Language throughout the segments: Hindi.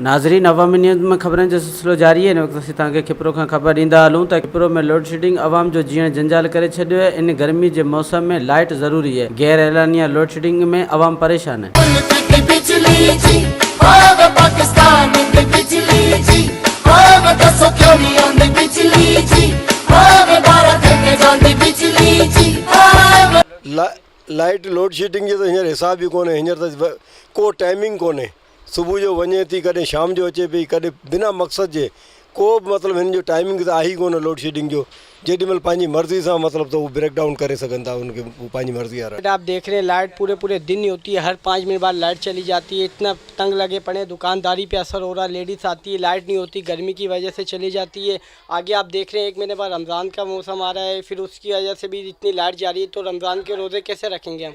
नाज़रीन, अवामी न्यूज़ में ख़बरनि जो सिलसिलो जारी है। इन वक़्तु असीं तव्हांखे खिपरो खां ख़बर ॾींदा हलूं त खिपरो में लोड शेडिंग अवाम जो जीअण जंजाल करे छॾियो आहे। इन गर्मी जे मौसम में लाइट ज़रूरी है। गैर एलानिया लोड शेडिंग में अवाम परेशान है। लाइट लोड शेडिंग जो तो हींअर हिसाब ही कोन्हे। हींअर त को टाइमिंग कोन्हे। सुबुह जो वञे थी, कॾहिं शाम जो अचे पई, कॾहिं बिना मक़सद जे को मतिलबु हिन जो टाइमिंग त आहे ई कोन लोड शेडिंग जो। जेॾीमहिल पंहिंजी मर्ज़ी सां मतिलबु त उहो ब्रेक डाउन करे सघनि था, उनखे पंहिंजी मर्ज़ी वारा। आप देख रहे हैं लाइट पूरे दिन नहीं होती है, हर 5 मिनट बाद लाइट चली जाती है। इतना तंग लगे पड़े, दुकानदारी पे असर हो रहा है। लेडीज़ आती है, लाइट नहीं होती, गर्मी की वजह से चली जाती है। आगे आप देख रहे हैं 1 महीने बाद रमज़ान का मौसम आ रहा है, फिर उसकी वजह से भी इतनी लाइट जा रही है, तो रमज़ान के रोज़े कैसे रखेंगे हम।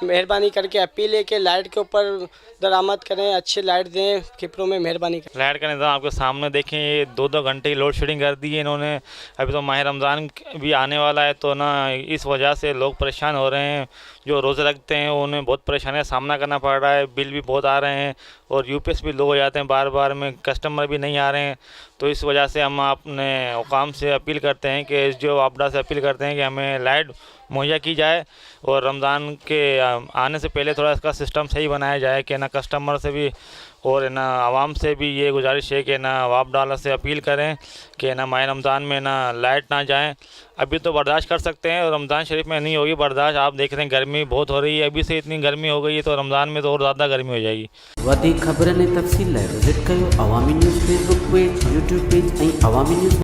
मेहरबानी करके अपील है कि लाइट के ऊपर दरामद करें, अच्छे लाइट दें खिपरों में, मेहरबानी करें। लाइट का निज़ाम आपके सामने देखें, ये 2-2 घंटे की लोड शेडिंग कर दी है इन्होंने। अभी तो माह रमज़ान भी आने वाला है, तो ना इस वजह से लोग परेशान हो रहे हैं। जो रोज़े रखते हैं उन्हें बहुत परेशानी का सामना करना पड़ रहा है। बिल भी बहुत आ रहे हैं और यूपीएस भी लो हो जाते हैं बार बार में, कस्टमर भी नहीं आ रहे हैं। तो इस वजह से हम अपने हुकाम से अपील करते हैं कि जो आपदा से अपील करते हैं कि हमें लाइट मुहैया की जाए और रमज़ान के आने से पहले थोड़ा इसका सिस्टम सही बनाया जाए कि ना कस्टमर से भी और ना आवाम से भी ये गुजारिश है कि ना वाप डाला से अपील करें कि ना माह रमज़ान में ना लाइट ना जाएं। अभी तो बर्दाश्त कर सकते हैं और रमज़ान शरीफ में नहीं होगी बर्दाश्त। आप देख रहे हैं गर्मी बहुत हो रही है, अभी से इतनी गर्मी हो गई है, तो रमज़ान में तो और ज़्यादा गर्मी हो जाएगी। वधीक ख़बरनि ऐं तफ़सील लाइ विज़िट कयो Awami news Facebook page, YouTube page ऐं अवामी न्यूज़